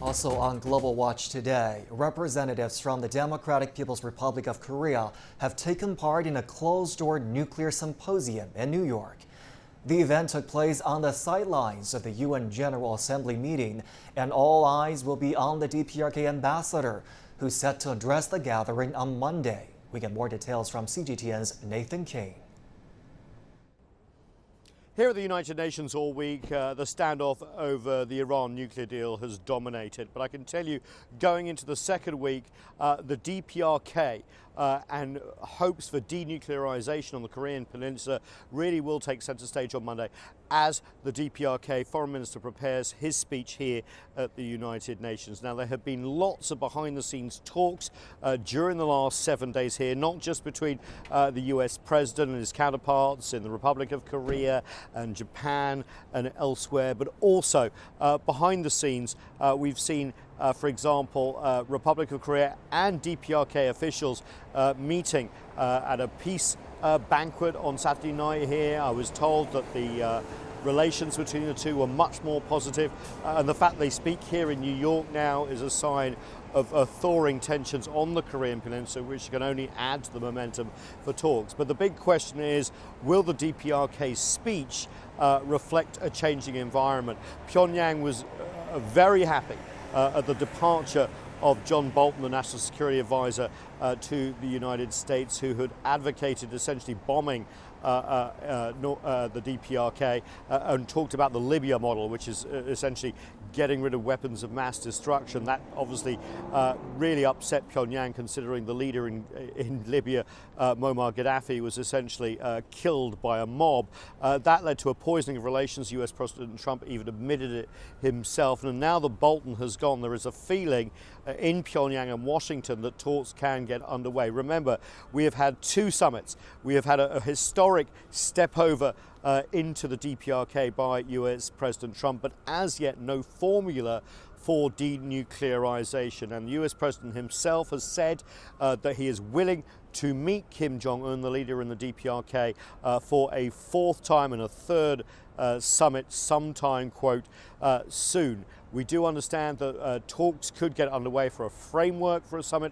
Also on Global Watch today, representatives from the Democratic People's Republic of Korea have taken part in a closed-door nuclear symposium in New York. The event took place on the sidelines of the UN General Assembly meeting, and all eyes will be on the DPRK ambassador, who's set to address the gathering on Monday. We get more details from CGTN's Nathan King. Here at the United Nations all week, the standoff over the Iran nuclear deal has dominated. But I can tell you, going into the second week, the DPRK and hopes for denuclearization on the Korean Peninsula really will take center stage on Monday as the DPRK Foreign Minister prepares his speech here at the United Nations. Now, there have been lots of behind-the-scenes talks during the last 7 days here, not just between the US President and his counterparts in the Republic of Korea and Japan and elsewhere, but also behind the scenes we've seen for example, Republic of Korea and DPRK officials meeting at a peace banquet on Saturday night here. I was told that the relations between the two were much more positive, and the fact they speak here in New York now is a sign of thawing tensions on the Korean Peninsula, which can only add to the momentum for talks. But the big question is, will the DPRK's speech reflect a changing environment? Pyongyang was very happy at the departure of John Bolton, the National Security Advisor to the United States, who had advocated essentially bombing the DPRK and talked about the Libya model, which is essentially getting rid of weapons of mass destruction. That obviously really upset Pyongyang, considering the leader in Libya, Muammar Gaddafi, was essentially killed by a mob. That led to a poisoning of relations. US President Trump even admitted it himself. And now that Bolton has gone, there is a feeling in Pyongyang and Washington that talks can get underway. Remember, we have had two summits. We have had a historic step over into the DPRK by US President Trump, but as yet no formula for denuclearization. And the US President himself has said that he is willing to meet Kim Jong-un, the leader in the DPRK, for a fourth time and a third summit sometime, quote, soon. We do understand that talks could get underway for a framework for a summit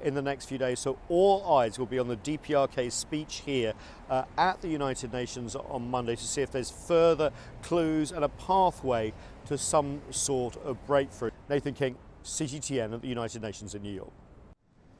in the next few days. So all eyes will be on the DPRK's speech here at the United Nations on Monday to see if there's further clues and a pathway to some sort of breakthrough. Nathan King, CGTN at the United Nations in New York.